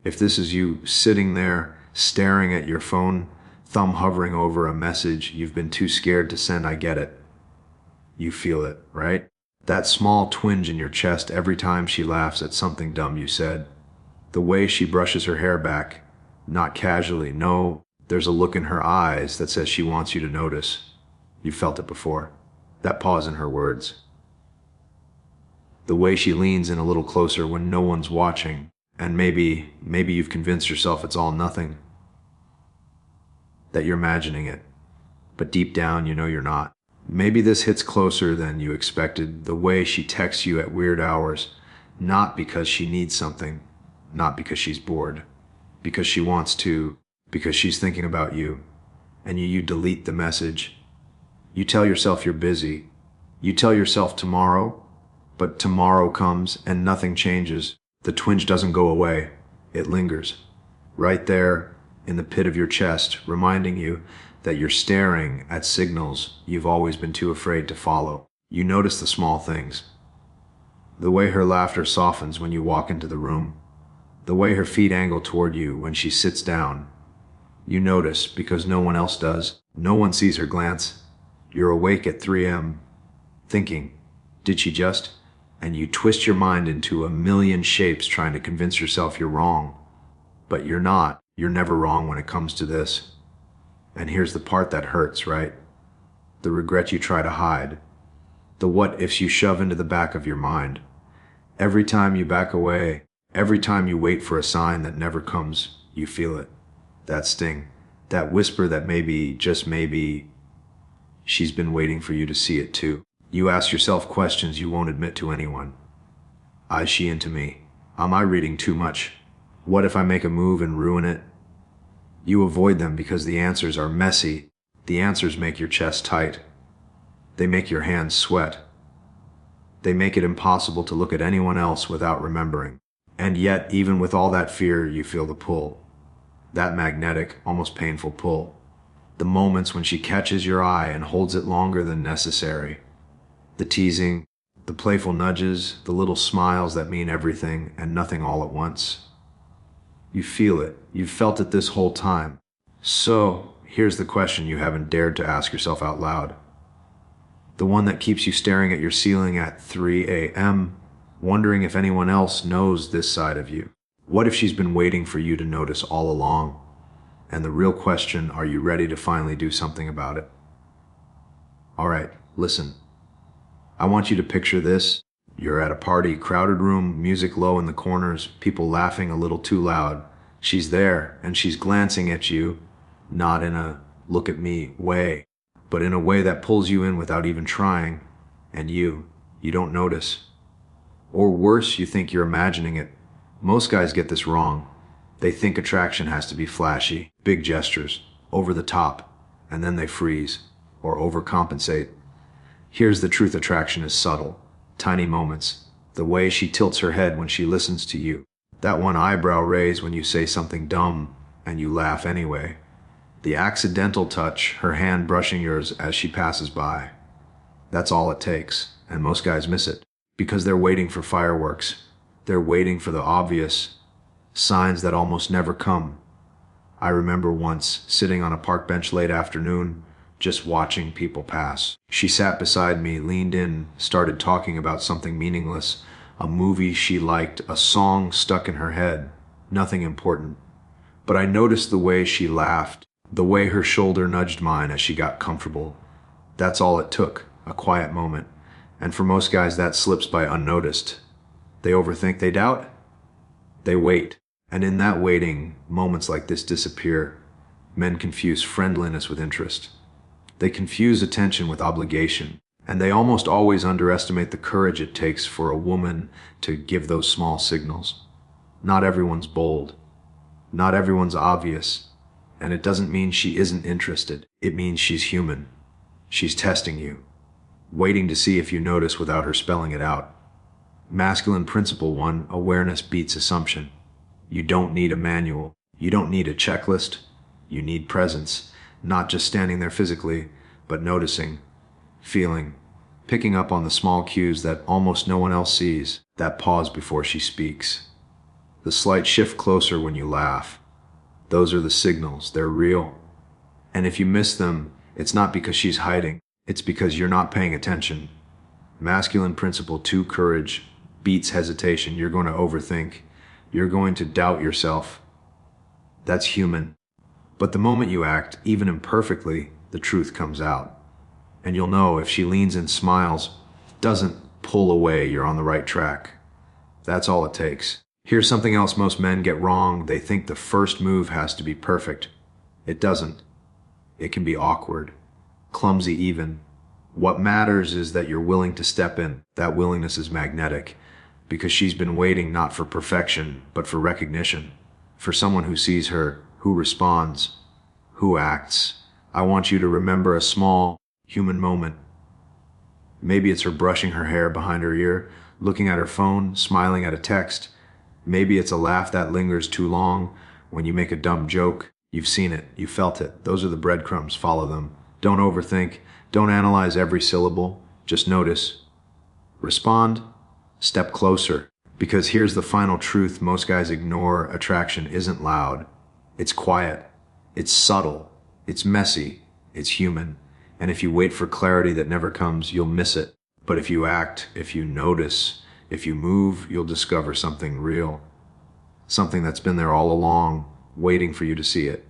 If this is you sitting there, staring at your phone, thumb hovering over a message you've been too scared to send, I get it. You feel it, right? That small twinge in your chest every time she laughs at something dumb you said. The way she brushes her hair back, not casually, no, there's a look in her eyes that says she wants you to notice. You felt it before. That pause in her words. The way she leans in a little closer when no one's watching, and maybe you've convinced yourself it's all nothing. That you're imagining it, but deep down you know you're not. Maybe this hits closer than you expected, the way she texts you at weird hours, not because she needs something, not because she's bored, because she wants to, because she's thinking about you, and you delete the message. You tell yourself you're busy. You tell yourself tomorrow, but tomorrow comes and nothing changes. The twinge doesn't go away. It lingers, right there in the pit of your chest, reminding you that you're staring at signals you've always been too afraid to follow. You notice the small things. The way her laughter softens when you walk into the room. The way her feet angle toward you when she sits down. You notice because no one else does. No one sees her glance. You're awake at 3 a.m. thinking, did she just? And you twist your mind into a million shapes trying to convince yourself you're wrong. But you're not. You're never wrong when it comes to this. And here's the part that hurts, right? The regret you try to hide. The what-ifs you shove into the back of your mind. Every time you back away, every time you wait for a sign that never comes, you feel it. That sting. That whisper that maybe, just maybe, she's been waiting for you to see it too. You ask yourself questions you won't admit to anyone. Is she into me? Am I reading too much? What if I make a move and ruin it? You avoid them because the answers are messy. The answers make your chest tight. They make your hands sweat. They make it impossible to look at anyone else without remembering. And yet, even with all that fear, you feel the pull. That magnetic, almost painful pull. The moments when she catches your eye and holds it longer than necessary. The teasing, the playful nudges, the little smiles that mean everything and nothing all at once. You feel it. You've felt it this whole time. So, here's the question you haven't dared to ask yourself out loud. The one that keeps you staring at your ceiling at 3 a.m., wondering if anyone else knows this side of you. What if she's been waiting for you to notice all along? And the real question, are you ready to finally do something about it? All right, listen. I want you to picture this. You're at a party, crowded room, music low in the corners, people laughing a little too loud. She's there, and she's glancing at you, not in a look at me way, but in a way that pulls you in without even trying, and you don't notice. Or worse, you think you're imagining it. Most guys get this wrong. They think attraction has to be flashy, big gestures, over the top, and then they freeze, or overcompensate. Here's the truth, attraction is subtle. Tiny moments, the way she tilts her head when she listens to you, that one eyebrow raise when you say something dumb and you laugh anyway, the accidental touch, her hand brushing yours as she passes by. That's all it takes, and most guys miss it, because they're waiting for fireworks. They're waiting for the obvious signs that almost never come. I remember once sitting on a park bench late afternoon, just watching people pass. She sat beside me, leaned in, started talking about something meaningless, a movie she liked, a song stuck in her head, nothing important. But I noticed the way she laughed, the way her shoulder nudged mine as she got comfortable. That's all it took, a quiet moment. And for most guys, that slips by unnoticed. They overthink, they doubt, they wait. And in that waiting, moments like this disappear. Men confuse friendliness with interest. They confuse attention with obligation, and they almost always underestimate the courage it takes for a woman to give those small signals. Not everyone's bold. Not everyone's obvious. And it doesn't mean she isn't interested. It means she's human. She's testing you, waiting to see if you notice without her spelling it out. Masculine principle 1, awareness beats assumption. You don't need a manual. You don't need a checklist. You need presence. Not just standing there physically, but noticing, feeling, picking up on the small cues that almost no one else sees, that pause before she speaks, The slight shift closer when you laugh. Those are the signals. They're real. And if you miss them, it's not because she's hiding. It's because you're not paying attention. Masculine principle 2, courage beats hesitation. You're going to overthink. You're going to doubt yourself. That's human. But the moment you act, even imperfectly, the truth comes out. And you'll know if she leans and smiles, doesn't pull away, you're on the right track. That's all it takes. Here's something else most men get wrong. They think the first move has to be perfect. It doesn't. It can be awkward, clumsy even. What matters is that you're willing to step in. That willingness is magnetic, because she's been waiting not for perfection, but for recognition. For someone who sees her, who responds, who acts. I want you to remember a small human moment. Maybe it's her brushing her hair behind her ear, looking at her phone, smiling at a text. Maybe it's a laugh that lingers too long when you make a dumb joke. You've seen it, you felt it. Those are the breadcrumbs, follow them. Don't overthink, don't analyze every syllable, just notice. Respond, step closer. Because here's the final truth most guys ignore: attraction isn't loud. It's quiet, it's subtle, it's messy, it's human. And if you wait for clarity that never comes, you'll miss it. But if you act, if you notice, if you move, you'll discover something real. Something that's been there all along, waiting for you to see it.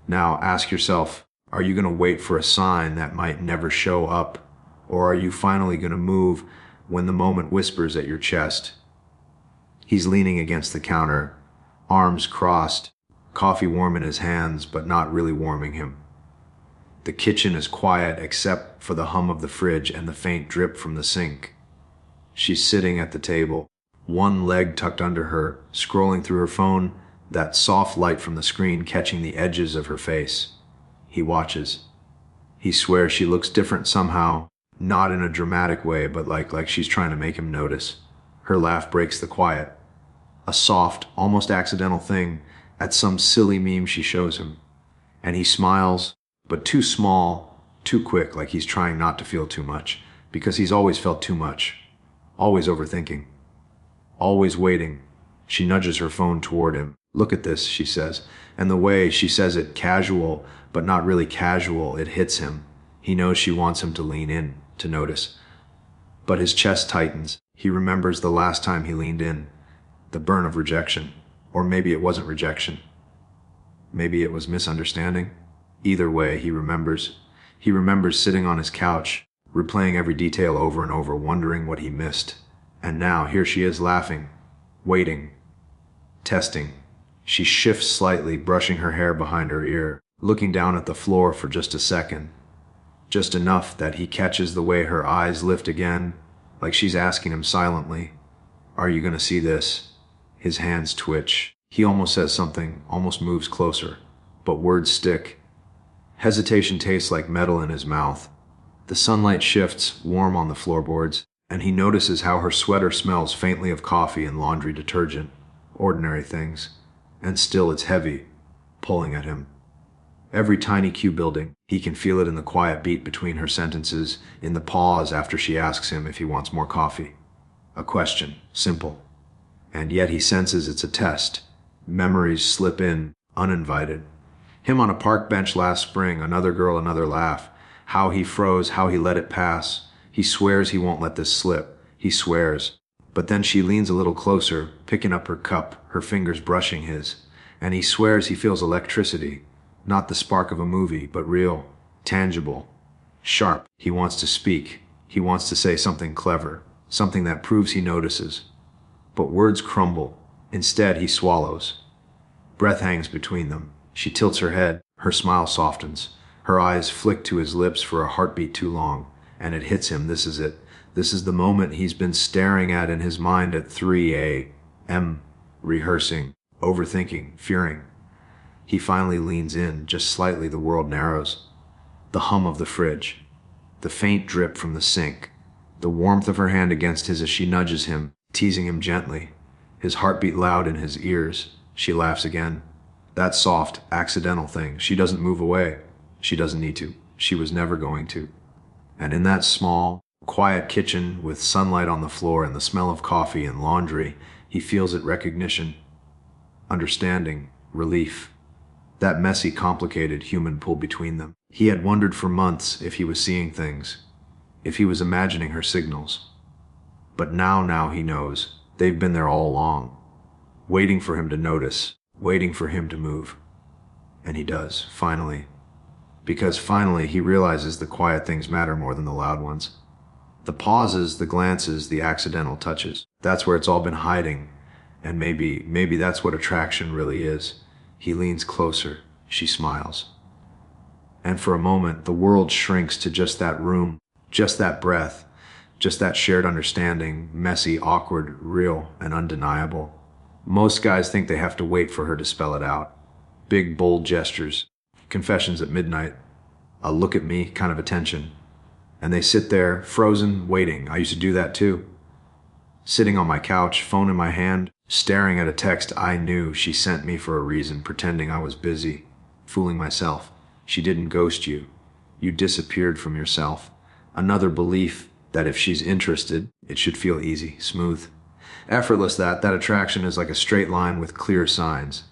Now ask yourself, are you going to wait for a sign that might never show up? Or are you finally going to move when the moment whispers at your chest? He's leaning against the counter, arms crossed, coffee warm in his hands, but not really warming him. The kitchen is quiet except for the hum of the fridge and the faint drip from the sink. She's sitting at the table, one leg tucked under her, scrolling through her phone, that soft light from the screen catching the edges of her face. He watches. He swears she looks different somehow, not in a dramatic way, but like she's trying to make him notice. Her laugh breaks the quiet. A soft, almost accidental thing at some silly meme she shows him. And he smiles, but too small, too quick, like he's trying not to feel too much, because he's always felt too much. Always overthinking. Always waiting. She nudges her phone toward him. Look at this, she says. And the way she says it, casual, but not really casual, it hits him. He knows she wants him to lean in, to notice. But his chest tightens. He remembers the last time he leaned in. The burn of rejection. Or maybe it wasn't rejection. Maybe it was misunderstanding. Either way, he remembers. He remembers sitting on his couch, replaying every detail over and over, wondering what he missed. And now, here she is laughing, waiting, testing. She shifts slightly, brushing her hair behind her ear, looking down at the floor for just a second. Just enough that he catches the way her eyes lift again, like she's asking him silently, "Are you going to see this?" His hands twitch. He almost says something, almost moves closer, but words stick. Hesitation tastes like metal in his mouth. The sunlight shifts, warm on the floorboards, and he notices how her sweater smells faintly of coffee and laundry detergent. Ordinary things. And still it's heavy, pulling at him. Every tiny cue building, he can feel it in the quiet beat between her sentences, in the pause after she asks him if he wants more coffee. A question, simple. And yet he senses it's a test. Memories slip in, uninvited. Him on a park bench last spring, another girl, another laugh. How he froze, how he let it pass. He swears he won't let this slip. He swears. But then she leans a little closer, picking up her cup, her fingers brushing his. And he swears he feels electricity. Not the spark of a movie, but real, tangible, sharp. He wants to speak. He wants to say something clever, something that proves he notices. But words crumble. Instead, he swallows. Breath hangs between them. She tilts her head. Her smile softens. Her eyes flick to his lips for a heartbeat too long. And it hits him. This is it. This is the moment he's been staring at in his mind at 3 a.m., rehearsing, overthinking, fearing. He finally leans in, just slightly. The world narrows. The hum of the fridge. The faint drip from the sink. The warmth of her hand against his as she nudges him, teasing him gently. His heartbeat loud in his ears. She laughs again. That soft, accidental thing. She doesn't move away. She doesn't need to. She was never going to. And in that small, quiet kitchen with sunlight on the floor and the smell of coffee and laundry, he feels it: recognition. understanding, relief. That messy, complicated human pull between them. He had wondered for months if he was seeing things, if he was imagining her signals. But now he knows. They've been there all along, waiting for him to notice, waiting for him to move. And he does, finally. Because finally he realizes the quiet things matter more than the loud ones. The pauses, the glances, the accidental touches. That's where it's all been hiding. And maybe that's what attraction really is. He leans closer. She smiles. And for a moment, the world shrinks to just that room, just that breath, just that shared understanding, messy, awkward, real, and undeniable. Most guys think they have to wait for her to spell it out. Big, bold gestures, confessions at midnight, a look at me kind of attention. And they sit there, frozen, waiting. I used to do that too. Sitting on my couch, phone in my hand, staring at a text I knew she sent me for a reason, pretending I was busy, fooling myself. She didn't ghost you. You disappeared from yourself. Another belief that if she's interested, it should feel easy, smooth, effortless. That attraction is like a straight line with clear signs.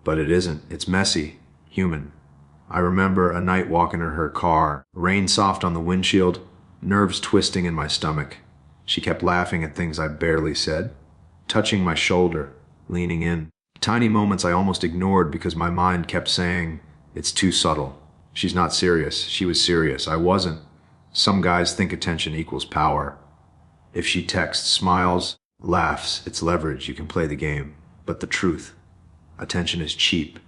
But it isn't. It's messy, human. I remember a night walking in her car, rain soft on the windshield, nerves twisting in my stomach. She kept laughing at things I barely said, touching my shoulder, leaning in. Tiny moments I almost ignored because my mind kept saying, it's too subtle. She's not serious. She was serious. I wasn't. Some guys think attention equals power. If she texts, smiles, laughs, it's leverage. You can play the game. But the truth, attention is cheap.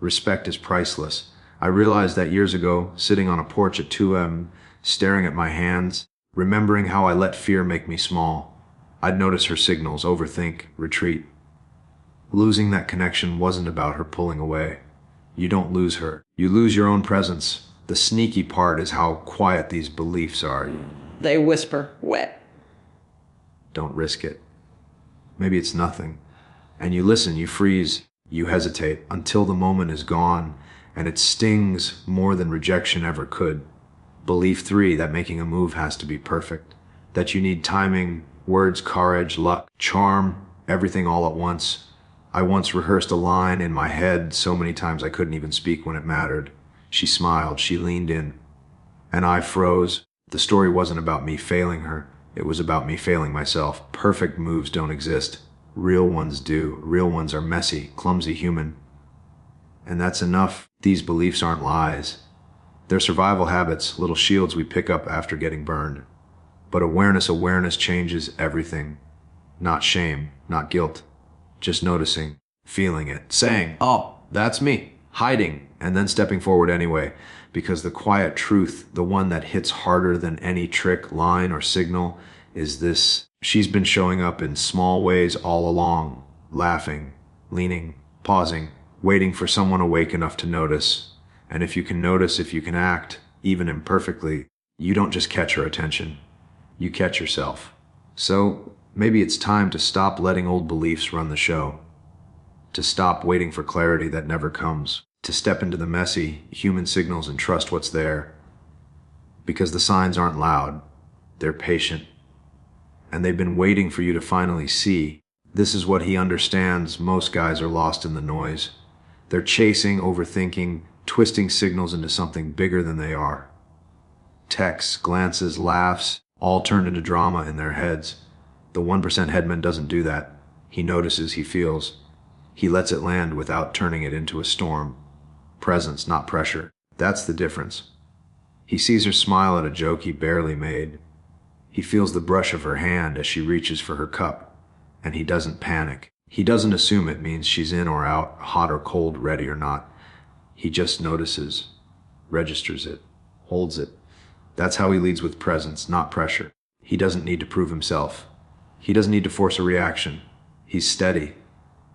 Respect is priceless. I realized that years ago, sitting on a porch at 2 a.m., staring at my hands, remembering how I let fear make me small. I'd notice her signals, overthink, retreat. Losing that connection wasn't about her pulling away. You don't lose her. You lose your own presence. The sneaky part is how quiet these beliefs are. They whisper, wet. Don't risk it. Maybe it's nothing. And you listen, you freeze, you hesitate until the moment is gone, and it stings more than rejection ever could. Belief 3, that making a move has to be perfect. That you need timing, words, courage, luck, charm, everything all at once. I once rehearsed a line in my head so many times I couldn't even speak when it mattered. She smiled, she leaned in, and I froze. The story wasn't about me failing her. It was about me failing myself. Perfect moves don't exist. Real ones do. Real ones are messy, clumsy, human. And that's enough. These beliefs aren't lies. They're survival habits, little shields we pick up after getting burned. But awareness changes everything. Not shame, not guilt. Just noticing, feeling it, saying, oh, that's me. Hiding, and then stepping forward anyway. Because the quiet truth, the one that hits harder than any trick, line, or signal, is this. She's been showing up in small ways all along. Laughing, leaning, pausing, waiting for someone awake enough to notice. And if you can notice, if you can act, even imperfectly, you don't just catch her attention. You catch yourself. So maybe it's time to stop letting old beliefs run the show. To stop waiting for clarity that never comes. To step into the messy, human signals and trust what's there. Because the signs aren't loud. They're patient. And they've been waiting for you to finally see. This is what he understands. Most guys are lost in the noise. They're chasing, overthinking, twisting signals into something bigger than they are. Texts, glances, laughs, all turned into drama in their heads. The 1% headman doesn't do that. He notices, he feels. He lets it land without turning it into a storm. Presence, not pressure. That's the difference. He sees her smile at a joke he barely made. He feels the brush of her hand as she reaches for her cup, and he doesn't panic. He doesn't assume it means she's in or out, hot or cold, ready or not. He just notices, registers it, holds it. That's how he leads with presence, not pressure. He doesn't need to prove himself. He doesn't need to force a reaction. He's steady.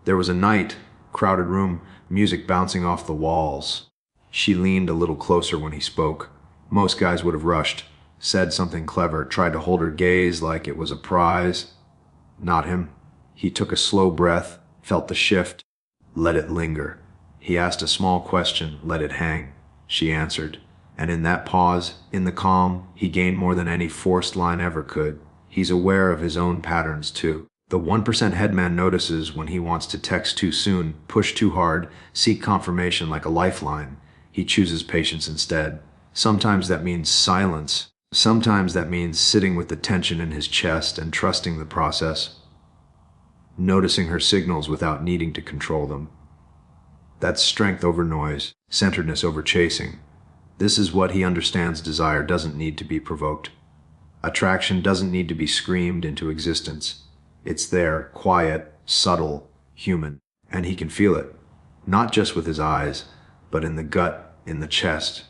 There was a night, crowded room, music bouncing off the walls. She leaned a little closer when he spoke. Most guys would have rushed, said something clever, tried to hold her gaze like it was a prize. Not him. He took a slow breath, felt the shift, let it linger. He asked a small question, let it hang. She answered. And in that pause, in the calm, he gained more than any forced line ever could. He's aware of his own patterns too. The 1% headman notices when he wants to text too soon, push too hard, seek confirmation like a lifeline. He chooses patience instead. Sometimes that means silence. Sometimes that means sitting with the tension in his chest and trusting the process, noticing her signals without needing to control them. That's strength over noise, centeredness over chasing. This is what he understands. Desire doesn't need to be provoked. Attraction doesn't need to be screamed into existence. It's there, quiet, subtle, human, and he can feel it, not just with his eyes, but in the gut, in the chest,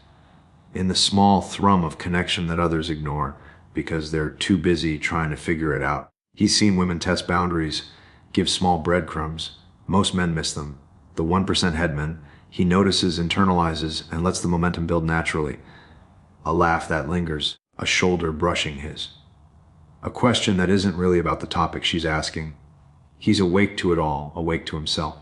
in the small thrum of connection that others ignore because they're too busy trying to figure it out. He's seen women test boundaries, give small breadcrumbs. Most men miss them. The 1% headman, he notices, internalizes, and lets the momentum build naturally. A laugh that lingers, a shoulder brushing his. A question that isn't really about the topic she's asking. He's awake to it all, awake to himself.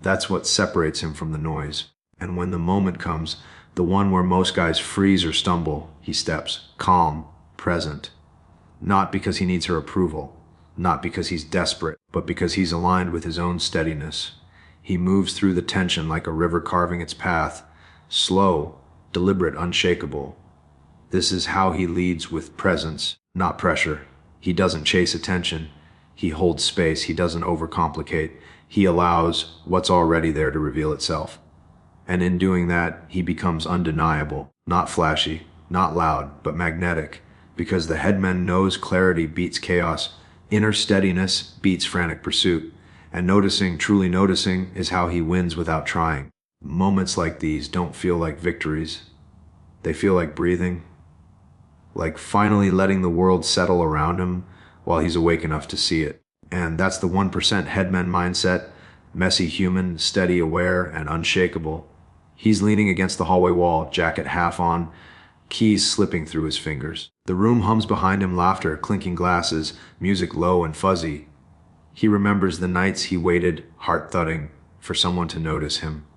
That's what separates him from the noise. And when the moment comes, the one where most guys freeze or stumble, he steps, calm, present. Not because he needs her approval, not because he's desperate, but because he's aligned with his own steadiness. He moves through the tension like a river carving its path, slow, deliberate, unshakable. This is how he leads, with presence, not pressure. He doesn't chase attention. He holds space. He doesn't overcomplicate. He allows what's already there to reveal itself. And in doing that, he becomes undeniable, not flashy, not loud, but magnetic, because the headman knows clarity beats chaos, inner steadiness beats frantic pursuit, and noticing, truly noticing, is how he wins without trying. Moments like these don't feel like victories. They feel like breathing, like finally letting the world settle around him while he's awake enough to see it. And that's the 1% headman mindset, messy, human, steady, aware, and unshakable. He's leaning against the hallway wall, jacket half on, keys slipping through his fingers. The room hums behind him, laughter, clinking glasses, music low and fuzzy. He remembers the nights he waited, heart thudding, for someone to notice him.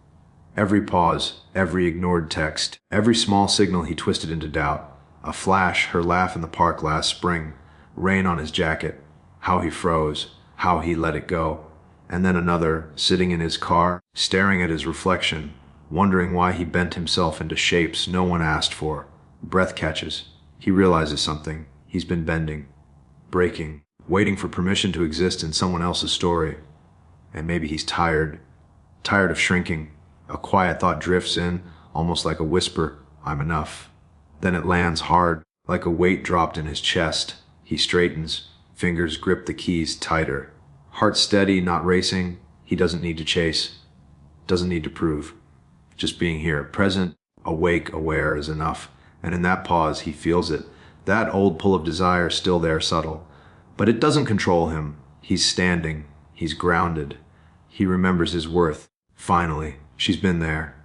Every pause, every ignored text, every small signal he twisted into doubt. A flash, her laugh in the park last spring, rain on his jacket, how he froze, how he let it go. And then another, sitting in his car, staring at his reflection, wondering why he bent himself into shapes no one asked for. Breath catches. He realizes something. He's been bending, breaking, waiting for permission to exist in someone else's story. And maybe he's tired of shrinking. A quiet thought drifts in, almost like a whisper, I'm enough. Then it lands hard, like a weight dropped in his chest. He straightens, fingers grip the keys tighter. Heart steady, not racing. He doesn't need to chase, doesn't need to prove. Just being here, present, awake, aware is enough. And in that pause, he feels it. That old pull of desire still there, subtle. But it doesn't control him. He's standing. He's grounded. He remembers his worth. Finally, she's been there.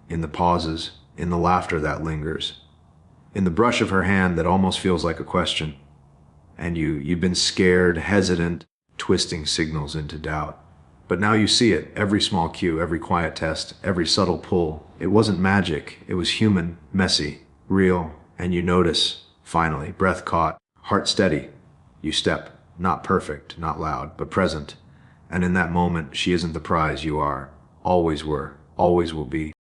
In the pauses, in the laughter that lingers, in the brush of her hand that almost feels like a question. And you've been scared, hesitant, twisting signals into doubt. But now you see it, every small cue, every quiet test, every subtle pull. It wasn't magic. It was human, messy, real, and you notice, finally, breath caught, heart steady. You step, not perfect, not loud, but present. And in that moment, she isn't the prize you are, always were, always will be.